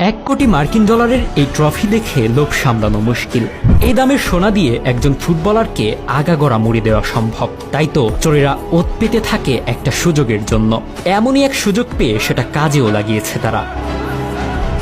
1 কোটি মার্কিন ডলারের এই ট্রফি দেখে লোভ সামলানো মুশকিল। এই দামের সোনা দিয়ে একজন ফুটবলারকে আগাগোড়া মুড়ি দেওয়া সম্ভব। তাই তো চোরেরা ওত পেতে থাকে একটা সুযোগের জন্য। এমনই এক সুযোগ পেয়ে সেটা কাজেও লাগিয়েছে তারা।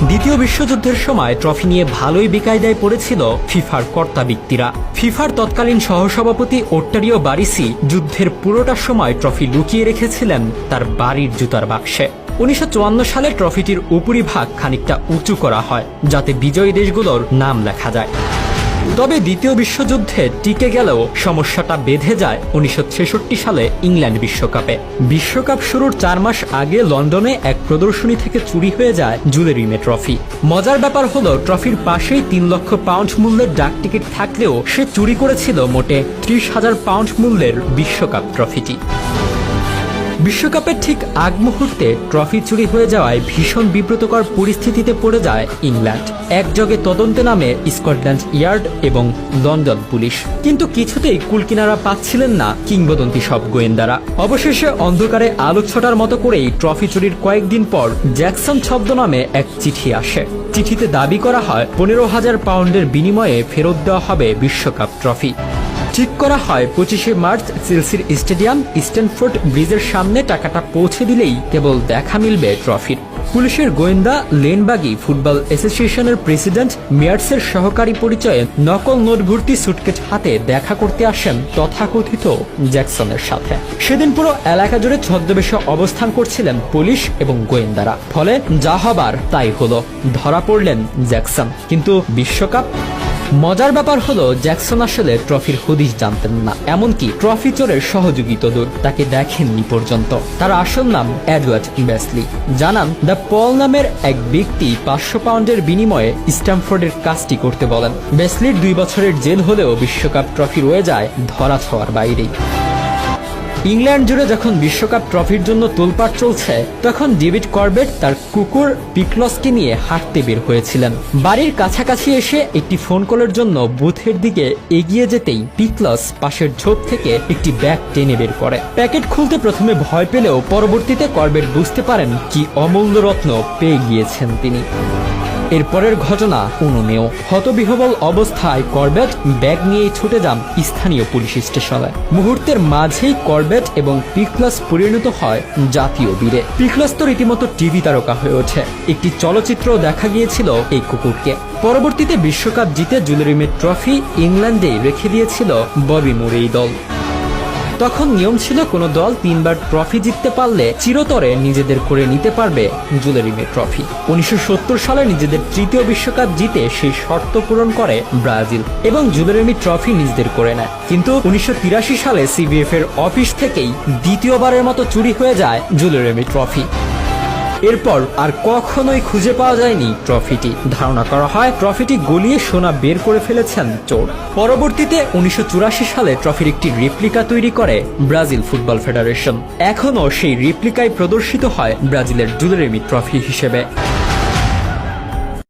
দ্বিতীয় বিশ্বযুদ্ধের সময় ট্রফি নিয়ে ভালোই বেকায়দায় পড়েছিল ফিফার কর্তা ব্যক্তিরা। ফিফার তৎকালীন সহসভাপতি ওট্টারিও বারিসি যুদ্ধের পুরোটা সময় ট্রফি লুকিয়ে রেখেছিলেন তার বাড়ির জুতার বাক্সে। 1954 সালে ট্রফিটির উপরিভাগ খানিকটা উঁচু করা হয় যাতে বিজয়ী দেশগুলোর নাম লেখা যায়। তবে দ্বিতীয় বিশ্বযুদ্ধে টিকে গেলেও সমস্যাটা বেঁধে যায় 1966 সালে ইংল্যান্ড বিশ্বকাপে। বিশ্বকাপ শুরুর 4 মাস আগে লন্ডনে এক প্রদর্শনী থেকে চুরি হয়ে যায় জুয়েল রিমে ট্রফি। মজার ব্যাপার হলো ট্রফির পাশেই 3 লক্ষ পাউন্ড মূল্যের ডাক টিকিট থাকলেও সে চুরি করেছিল মোটে 30,000 পাউন্ড মূল্যের বিশ্বকাপ ট্রফিটি। বিশ্বকাপের ঠিক আগ মুহূর্তে ট্রফি চুরি হয়ে যাওয়ায় ভীষণ বিব্রতকর পরিস্থিতিতে পড়ে যায় ইংল্যান্ড। একযোগে তদন্তে নামে স্কটল্যান্ড ইয়ার্ড এবং লন্ডন পুলিশ, কিন্তু কিছুতেই কুলকিনারা পাচ্ছিলেন না কিংবদন্তি সব গোয়েন্দারা। অবশেষে অন্ধকারে আলো ছোটার মতো করেই ট্রফি চুরির কয়েকদিন পর জ্যাকসন ছদ্মনামে এক চিঠি আসে। চিঠিতে দাবি করা হয় 15,000 পাউন্ডের বিনিময়ে ফেরত দেওয়া হবে বিশ্বকাপ ট্রফি। ঠিক করা হয় 25শে মার্চ চেলসির স্টেডিয়াম স্ট্যানফোর্ড ব্রিজের সামনে টাকাটা পৌঁছে দিলেই কেবল দেখা মিলবে ট্রফির। পুলিশের গোয়েন্দা লেনবাগি ফুটবল অ্যাসোসিয়েশনের প্রেসিডেন্ট মেয়ার্সের সহকারী পরিচয়ে নকল নোট ভর্তি সুটকেস হাতে দেখা করতে আসেন তথাকথিত জ্যাকসনের সাথে। সেদিন পুরো এলাকা জুড়ে ছদ্মবেশে অবস্থান করছিলেন পুলিশ এবং গোয়েন্দারা। ফলে যা হবার তাই হলো, ধরা পড়লেন জ্যাকসন। কিন্তু বিশ্বকাপ? মজার ব্যাপার হলো জ্যাকসন আসলে ট্রফির হদিশ জানতেন না, এমনকি ট্রফি চোরের সহযোগী তো দূর, তাকে দেখেননি পর্যন্ত। তার আসল নাম এডওয়ার্ড বেসলি। জানান দ্য পল নামের এক ব্যক্তি 500 পাউন্ডের বিনিময়ে স্ট্যামফোর্ডের কাজটি করতে বলেন। বেসলির 2 বছরের জেল হলেও বিশ্বকাপ ট্রফি রয়ে যায় ধরা ছোঁয়ার বাইরেই। ইংল্যান্ড জুড়ে যখন বিশ্বকাপ ট্রফির জন্য তোলপাড় চলছে, তখন ডেভিড করবেট তার কুকুর পিকলসকে নিয়ে হাঁটতে বের হয়েছিলেন। বাড়ির কাছাকাছি এসে একটি ফোন কলের জন্য বুথের দিকে এগিয়ে যেতেই পিকলস পাশের ঝোপ থেকে একটি ব্যাগ টেনে বের করে। প্যাকেট খুলতে প্রথমে ভয় পেলেও পরবর্তীতে করবেট বুঝতে পারেন কি অমূল্য রত্ন পেয়ে গিয়েছেন তিনি। এরপরের ঘটনা অনুমেয়। হতবিহবল অবস্থায় করবেট ব্যাগ নিয়ে ছুটে যান স্থানীয় পুলিশ স্টেশনে। মুহূর্তের মাঝেই করবেট এবং পিকলস পরিণত হয় জাতীয় বীরে। পিকলস তো রীতিমতো টিভি তারকা হয়ে ওঠে। একটি চলচ্চিত্র দেখা গিয়েছিল এই কুকুরকে। পরবর্তীতে বিশ্বকাপ জিতে জুয়েল রিমের ট্রফি ইংল্যান্ডে রেখে দিয়েছিল ববি মুরেই দল। তখন নিয়ম ছিল কোনো দল 3 বার ট্রফি জিততে পারলে চিরতরে নিজেদের করে নিতে পারবে জুয়েল রিমে ট্রফি। 1970 সালে নিজেদের 3য় বিশ্বকাপ জিতে সেই শর্ত পূরণ করে ব্রাজিল এবং জুয়েল রিমে ট্রফি নিজেদের করে নেয়। কিন্তু 1983 সালে সিবিএফ এর অফিস থেকেই দ্বিতীয়বারের মতো চুরি হয়ে যায় জুয়েল রিমে ট্রফি। এরপর আর কখনোই খুঁজে পাওয়া যায়নি ট্রফিটি। ধারণা করা হয় ট্রফিটি গলিয়ে সোনা বের করে ফেলেছেন চোর। পরবর্তীতে 1984 সালে ট্রফির একটি রেপ্লিকা তৈরি করে ব্রাজিল ফুটবল ফেডারেশন। এখনও সেই রেপ্লিকায় প্রদর্শিত হয় ব্রাজিলের জুয়েল রিমে ট্রফি হিসেবে।